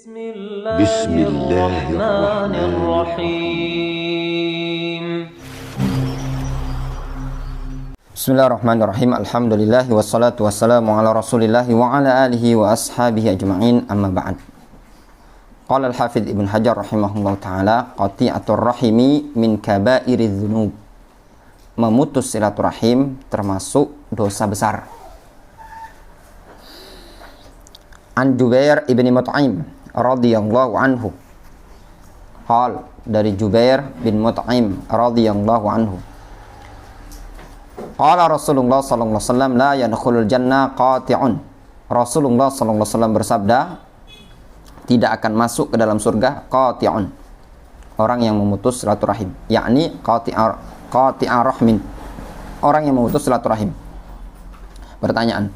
بسم الله الرحمن الرحيم بسم الله الرحمن الرحيم الحمد لله والصلاة والسلام على رسول الله وعلى آله وأصحابه أجمعين أما بعد قال الحافظ ابن حجر رحمه الله تعالى قطيعة الرحم من كبائر الذنوب, memutus silaturahim termasuk dosa besar. An Jubair ibn Mut'im radhiyallahu anhu, qal, dari Jubair bin Mut'im radhiyallahu anhu, qala Rasulullah sallallahu alaihi wasallam la yadkhulul jannah qati'un. Rasulullah sallallahu alaihi wasallam bersabda, tidak akan masuk ke dalam surga qati'un, orang yang memutus silaturahim, yakni qati'a rahmin, orang yang memutus silaturahim. Pertanyaan,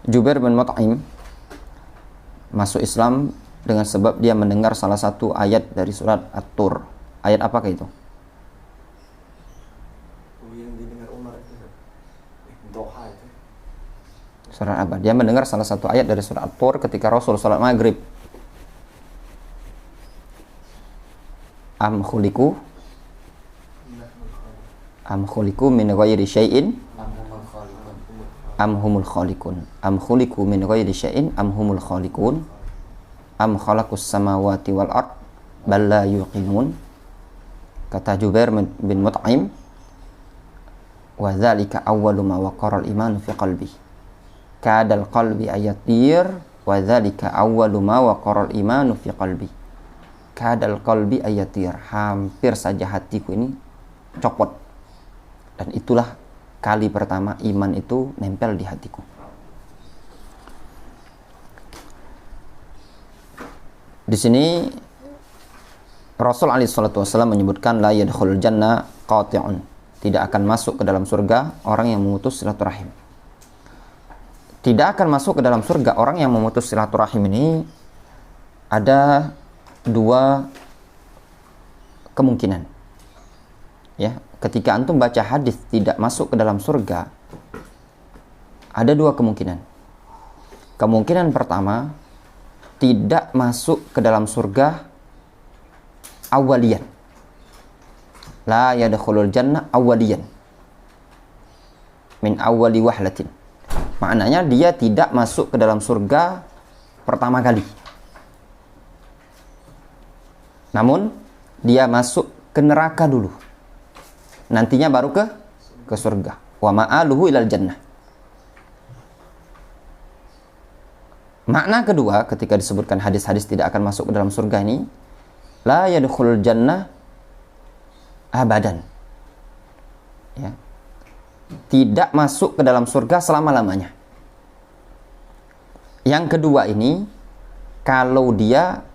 Jubair bin Mut'im masuk Islam dengan sebab dia mendengar salah satu ayat dari surat At-Tur. Ayat apakah itu? Yang didengar Umar itu Doha itu. Surat apa? Dia mendengar salah satu ayat dari surat At-Tur ketika Rasul salat maghrib. Am khuliqu min ghairi syai'in am humul khaliqun. Am khuliqu min ghairi syai'in am humul khaliqun. Am khalaqus samawati wal ard bal la yuqinun. Kata Jubair bin Mut'im, wa dzalika awwalu ma waqara al-iman fi qalbi. Kadal qalbi ayatir wa dzalika awwalu ma waqara al-iman fi qalbi. Kadal qalbi ayatir, hampir saja hatiku ini copot. Dan itulah kali pertama iman itu nempel di hatiku. Di sini Rasul alaihi salatu wasallam menyebutkan la yadkhulul jannah qati'un, tidak akan masuk ke dalam surga orang yang memutus silaturahim. Tidak akan masuk ke dalam surga orang yang memutus silaturahim ini ada dua kemungkinan. Ya, ketika antum baca hadis tidak masuk ke dalam surga, ada dua kemungkinan. Kemungkinan pertama, tidak masuk ke dalam surga awaliyan. La yadkhulul jannah awaliyan. Min awali wahlatin. Maknanya dia tidak masuk ke dalam surga pertama kali. Namun dia masuk ke neraka dulu. Nantinya baru ke surga. Wa ma'aluhu ilal jannah. Makna kedua ketika disebutkan hadis-hadis tidak akan masuk ke dalam surga ini, la yadkhulul jannah abadan. Ya. Tidak masuk ke dalam surga selama-lamanya. Yang kedua ini, kalau dia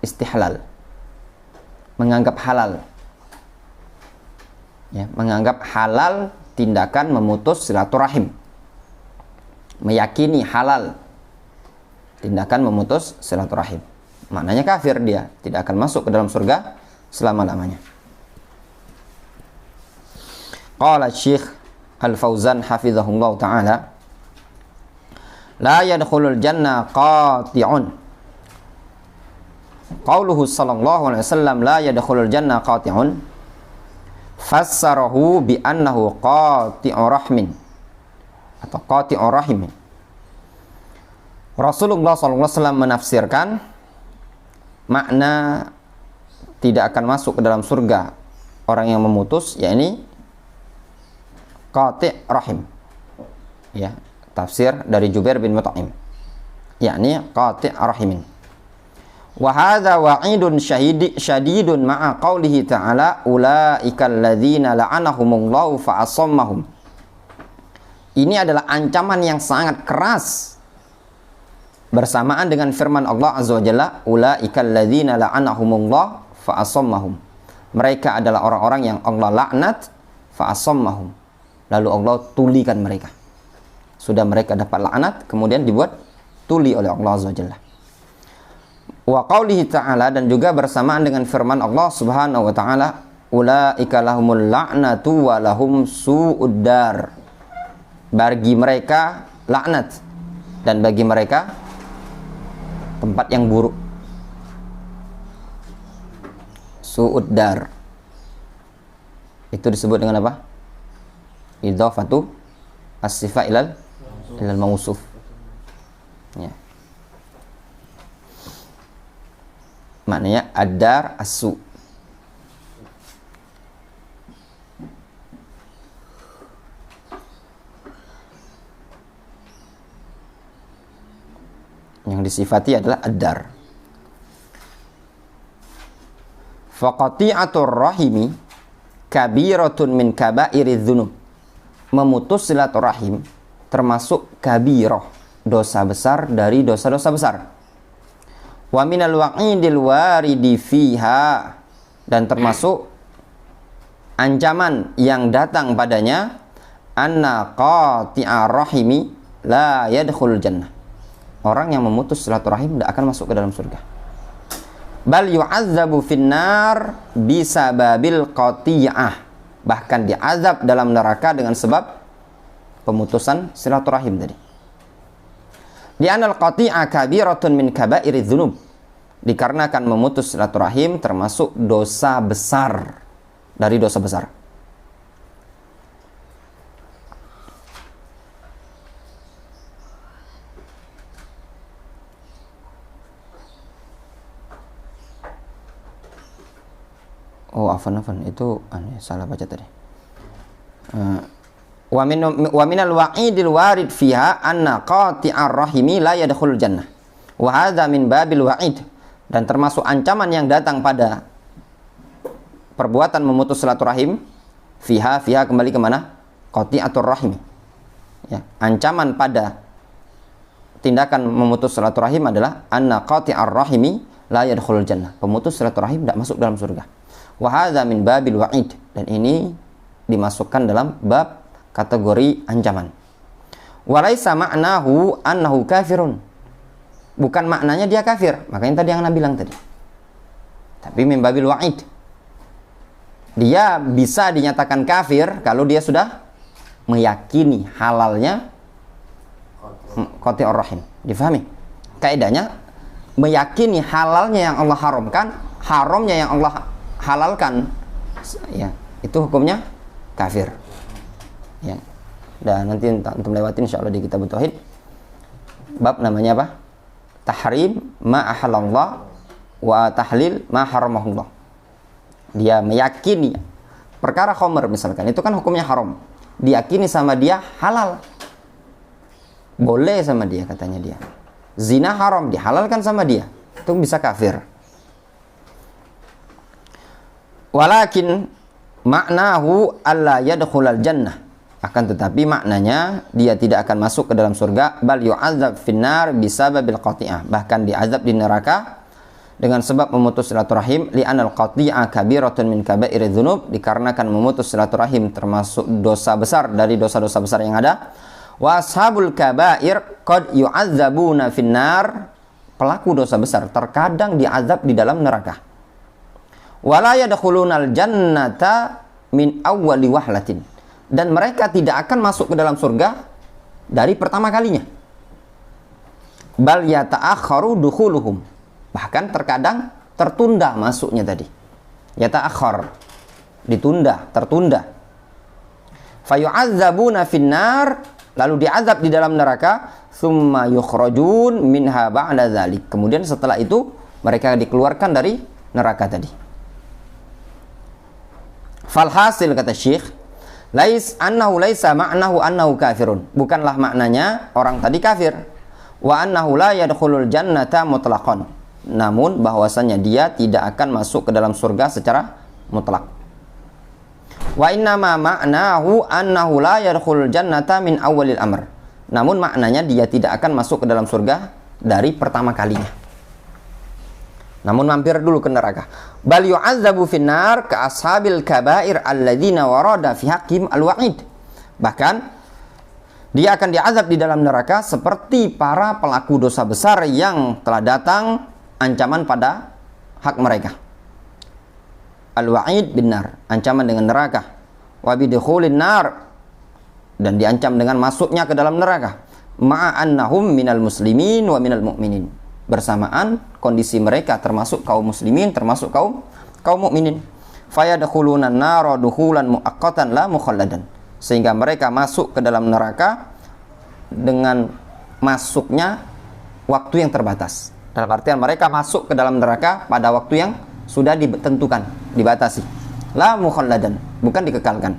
istihlal, menganggap halal. Ya, menganggap halal tindakan memutus silaturahim. Meyakini halal tindakan memutus silaturahim. Maknanya kafir, dia tidak akan masuk ke dalam surga selama-lamanya. Qala Syekh Al-Fauzan hafizahullah ta'ala, la yadkhulul jannah qati'un. Qauluhu sallallahu alaihi wasallam la yadkhulul jannah qati'un fassarahu bi annahu qati'ur rahmin atau qati'ur rahimin. Rasulullah SAW menafsirkan makna tidak akan masuk ke dalam surga orang yang memutus, yakni qati' rahim. Ya, tafsir dari Jubair bin Mut'im, yakni qati' rahimin. Wa hadza wa'idun syadidun ma'a qaulihi ta'ala ulaikal ladzina la'anahumullahu fa asammahum. Ini adalah ancaman yang sangat keras bersamaan dengan firman Allah Azza wa Jalla, ulaikal ladzina la'anahumullah fa asammahum. Mereka adalah orang-orang yang Allah laknat, fa asammahum, lalu Allah tulikan mereka. Sudah mereka dapat laknat, kemudian dibuat tuli oleh Allah Azza wa Jalla. Wa qaulihi ta'ala, dan juga bersamaan dengan firman Allah Subhanahu wa ta'ala, ulaika lahumul la'natu wa lahum su'ud dar. Bagi mereka laknat dan bagi mereka tempat yang buruk. Su'ud dar itu disebut dengan apa? Idhafatu as-sifa ilal mausuf. Ya. Maknanya ad-dar as-su. Yang disifati adalah ad-dar. Faqati'atur rahimi kabiratun min kabairiz dzunub. Memutus silaturahim termasuk kabirah, dosa besar dari dosa-dosa besar. Wa minal wa'idil waridi fiha, dan termasuk ancaman yang datang padanya, anna qati'ar rahimi la yadkhul jannah. Orang yang memutus silaturahim tidak akan masuk ke dalam surga. Bal yu'azzabu finnar bisababil qati'ah. Bahkan diazab dalam neraka dengan sebab pemutusan silaturahim tadi. Di anal qati'ah kabiratun min kabairiz dzunub. Dikarenakan memutus silaturahim termasuk dosa besar dari dosa besar. Oh, afan itu salah baca tadi. Wa minal wa'idil warid fiha anna qati'ar rahimi la yadkhulul jannah. Wa hadza min babil wa'id, dan termasuk ancaman yang datang pada perbuatan memutus silaturahim. Fiha kembali ke mana? Qati'atur rahimi. Ya, ancaman pada tindakan memutus silaturahim adalah anna qati'ar rahimi la yadkhulul jannah. Pemutus silaturahim tidak masuk dalam surga. Wa hadza min babil wa'id, dan ini dimasukkan dalam bab kategori ancaman. Walaisa ma'nahu annahu kafirun. Bukan maknanya dia kafir, makanya tadi yang Anda bilang tadi. Tapi min babil wa'id. Dia bisa dinyatakan kafir kalau dia sudah meyakini halalnya qati'ur rahim. Difahami? Kaidahnya meyakini halalnya yang Allah haramkan, haramnya yang Allah halalkan, ya, itu hukumnya kafir. Ya. Dan nanti untuk lewatin insyaallah di kitab tauhid bab namanya apa? Tahrim ma ahallallah wa tahlil ma haramahullah. Dia meyakini perkara khamr misalkan, itu kan hukumnya haram. Diyakini sama dia halal. Boleh sama dia katanya dia. Zina haram dihalalkan sama dia. Itu bisa kafir. Walakin maknahu alla yadkhulal jannah. Akan tetapi maknanya dia tidak akan masuk ke dalam surga, bal yu'adzab finnar bisababil qati'ah. Bahkan diazab di neraka dengan sebab memutus silaturahim, li'anal qati'ah kabiratun min kabairiz dzunub, dikarenakan memutus silaturahim termasuk dosa besar dari dosa-dosa besar yang ada. Wa ashabul kabair qad yu'adzabuna finnar. Pelaku dosa besar terkadang diazab di dalam neraka. Wala yadkhulunal jannata min awwali wahlatin, dan mereka tidak akan masuk ke dalam surga dari pertama kalinya. Bal yata'akhkharu dukhuluhum, bahkan terkadang tertunda masuknya tadi. Yata'akhkhar, ditunda, tertunda. Fayu'adzabuna finnar, lalu diazab di dalam neraka. Tsumma yukhrajun minha ba'da dzalik, kemudian setelah itu mereka dikeluarkan dari neraka tadi. Falhasil, kata Syekh, laisa ma'nahu annahu kafirun. Bukanlah maknanya orang tadi kafir. Wa annahu la yadkhulul jannata mutlaqan. Namun bahwasanya dia tidak akan masuk ke dalam surga secara mutlak. Wa innama ma'nahu annahu la yadkhulul jannata min awwalil amr. Namun maknanya dia tidak akan masuk ke dalam surga dari pertama kalinya. Namun mampir dulu ke neraka. Bal yu'adzabu finnar ka ashabil kabair alladzina warada fi haqqim al-wa'id. Bahkan dia akan diazab di dalam neraka seperti para pelaku dosa besar yang telah datang ancaman pada hak mereka. Al-wa'id bin nar, ancaman dengan neraka. Wa bidukhulin nar, dan diancam dengan masuknya ke dalam neraka. Ma'a annahum minal muslimin wa minal mu'minin. bersamaan kondisi mereka termasuk kaum muslimin, termasuk kaum mukminin. Fayadkhuluna an-nara dukhulan muaqqatan la mukhalladan, sehingga mereka masuk ke dalam neraka dengan masuknya waktu yang terbatas. Dalam artian mereka masuk ke dalam neraka pada waktu yang sudah ditentukan, dibatasi. La mukhalladan, bukan dikekalkan.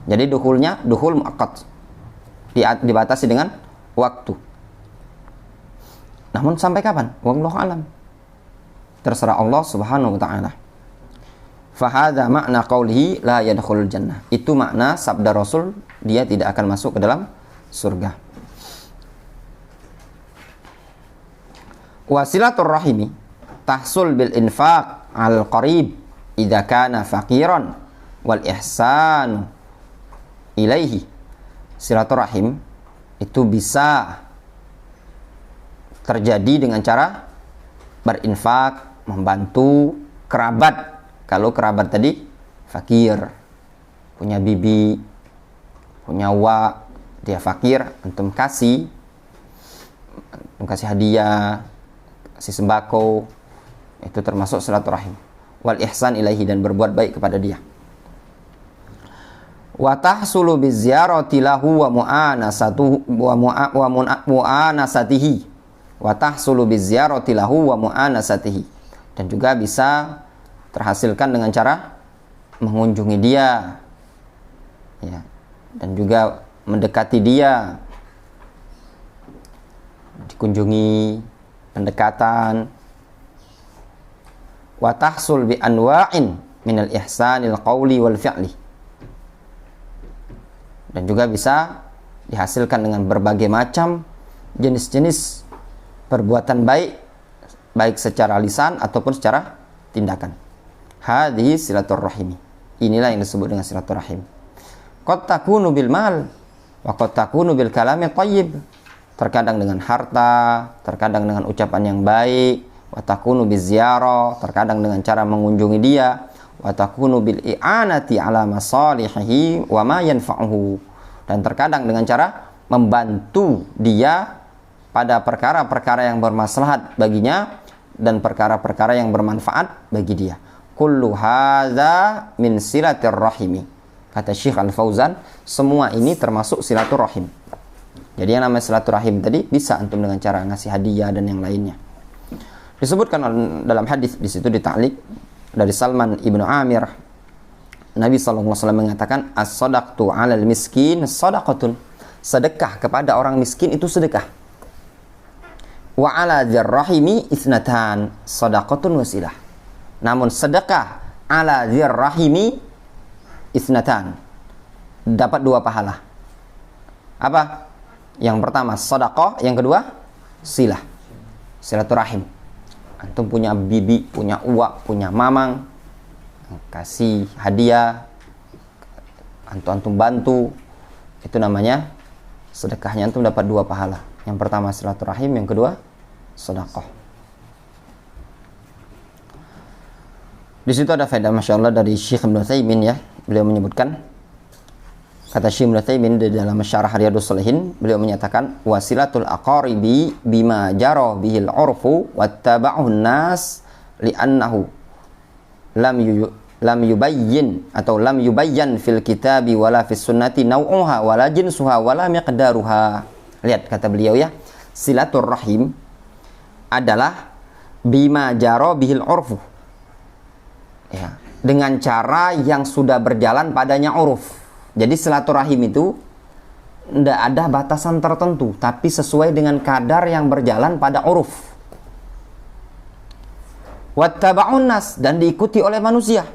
Jadi dukhulnya dukhul muaqqat, dibatasi dengan waktu. Namun sampai kapan? Wallahu alam. Terserah Allah Subhanahu wa taala. Fahadha makna qaulihi la yadkhulul jannah. Itu makna sabda Rasul, dia tidak akan masuk ke dalam surga. Wasilatur rahimi tahsul bil infaq al qarib idza kana faqiran wal ihsan ilaihi. Silaturahim itu bisa terjadi dengan cara berinfak, membantu kerabat. Kalau kerabat tadi fakir, punya bibi, punya wa, dia fakir, antum kasih hadiah, kasih sembako, itu termasuk silaturahim. Wal ihsan ilaihi, dan berbuat baik kepada dia. Wa tahsulu bizyarati lahu wa mu'anasatuhu wa mu'anasatihi. Wa tahsulu bizyarati lahu wa mu'anasatihi, dan juga bisa terhasilkan dengan cara mengunjungi dia, ya, dan juga mendekati dia, dikunjungi, pendekatan. Wa tahsul bi anwa'in minal ihsanil qawli wal fi'li, dan juga bisa dihasilkan dengan berbagai macam jenis-jenis perbuatan baik secara lisan ataupun secara tindakan. Hadhihi silaturrahimi, inilah yang disebut dengan silaturahim. Qad takunu bil mal wa qad takunu bil kalami thayyib, terkadang dengan harta, terkadang dengan ucapan yang baik. Wa takunu bizyarah, terkadang dengan cara mengunjungi dia. Wa takunu bil i'anati ala masalihihi wa ma yanfa'uhu, dan terkadang dengan cara membantu dia pada perkara-perkara yang bermaslahat baginya dan perkara-perkara yang bermanfaat bagi dia. Kullu hadza min silatir rahimi. Kata Syekh Al-Fauzan, semua ini termasuk silaturahim. Jadi yang namanya silaturahim tadi bisa antum dengan cara ngasih hadiah dan yang lainnya. Disebutkan dalam hadis di situ di ta'liq dari Salman ibnu Amir, Nabi SAW mengatakan, as-sadaqtu 'alal miskin sadaqatun. Sedekah kepada orang miskin itu sedekah. Wa 'ala dzarrahimi itsnatan sadaqatun wasilah. Namun sedekah 'ala dzarrahimi itsnatan, dapat 2 pahala. Apa? Yang pertama sedekah, yang kedua silah, silaturahim. Antum punya bibi, punya uak, punya mamang, kasih hadiah, antum bantu, itu namanya sedekahnya, antum dapat 2 pahala. Yang pertama silaturahim, yang kedua sedekah. Di situ ada faedah Masya Allah dari Syekh Ibnu Utsaimin, ya. Beliau menyebutkan, kata Syekh Ibnu Utsaimin di dalam Syarah Riyadhus Shalihin, beliau menyatakan, wasilatul aqaribi bima jara bihil urfu wattaba'un nas li'annahu lam yubayyin atau lam yubayyan fil kitabi wala fis sunnati nau'uha wala jinsuha wala miqdaruha. Lihat kata beliau, ya, silaturrahim adalah bima jara bihil urfu, ya, dengan cara yang sudah berjalan padanya uruf. Jadi silaturahim itu tidak ada batasan tertentu, tapi sesuai dengan kadar yang berjalan pada uruf. Wattaba'un nas, dan diikuti oleh manusia.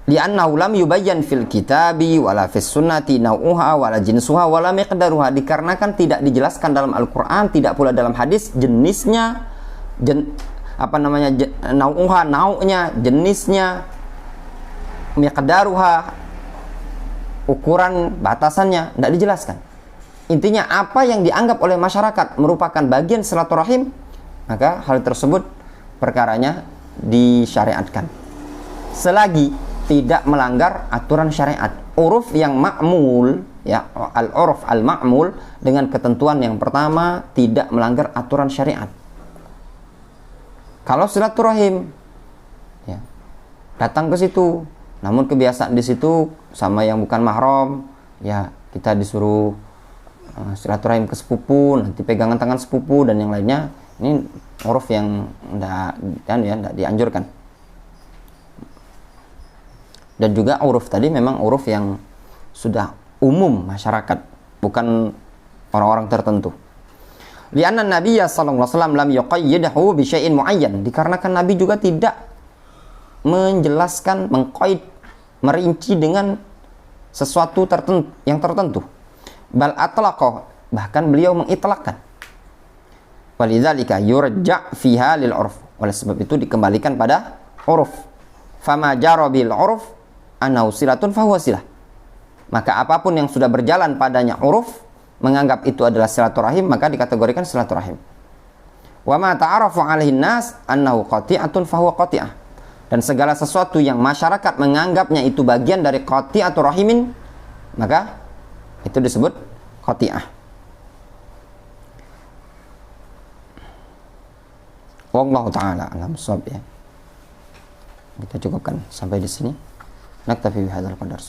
Li'annahu lam yubayyan fil kitabi wala fis sunnati nau'uha wala jinsuha wala miqdaruha, dikarenakan tidak dijelaskan dalam Al-Qur'an, tidak pula dalam hadis jenisnya, nau'uha, nau'nya, jenisnya, miqdaruha, ukuran batasannya, tidak dijelaskan. Intinya apa yang dianggap oleh masyarakat merupakan bagian silaturahim, maka hal tersebut perkaranya disyariatkan selagi tidak melanggar aturan syariat. Uruf yang ma'mul, ya, al-uruf al-ma'mul, dengan ketentuan yang pertama tidak melanggar aturan syariat. Kalau silaturahim, ya, datang ke situ, namun kebiasaan di situ sama yang bukan mahram, ya kita disuruh silaturahim ke sepupu, nanti pegangan tangan sepupu dan yang lainnya, ini uruf yang tidak dianjurkan. Dan juga uruf tadi memang uruf yang sudah umum masyarakat, bukan orang-orang tertentu. Lianna Nabiya sallallahu alaihi wasallam lam yuqayyidahu bi syai'in muayyan, dikarenakan Nabi juga tidak menjelaskan, mengqaid, merinci dengan sesuatu yang tertentu. Bal atlaqa, bahkan beliau mengitlaqkan. Walidzalika yurja' fiha lil urf, oleh sebab itu dikembalikan pada uruf. Fama jara bil urf annahu silatun fahuwa silah. Maka apapun yang sudah berjalan padanya uruf, menganggap itu adalah silaturahim, maka dikategorikan silaturahim. Wa ma ta'arafu 'alaihi nas annahu qati'atun fahuwa qati'ah. Dan segala sesuatu yang masyarakat menganggapnya itu bagian dari qati'atur rahimin, maka itu disebut qati'ah. Wallahu taala alam shawab, ya. Kita cukupkan sampai di sini. Naktafi bihadzal qadar.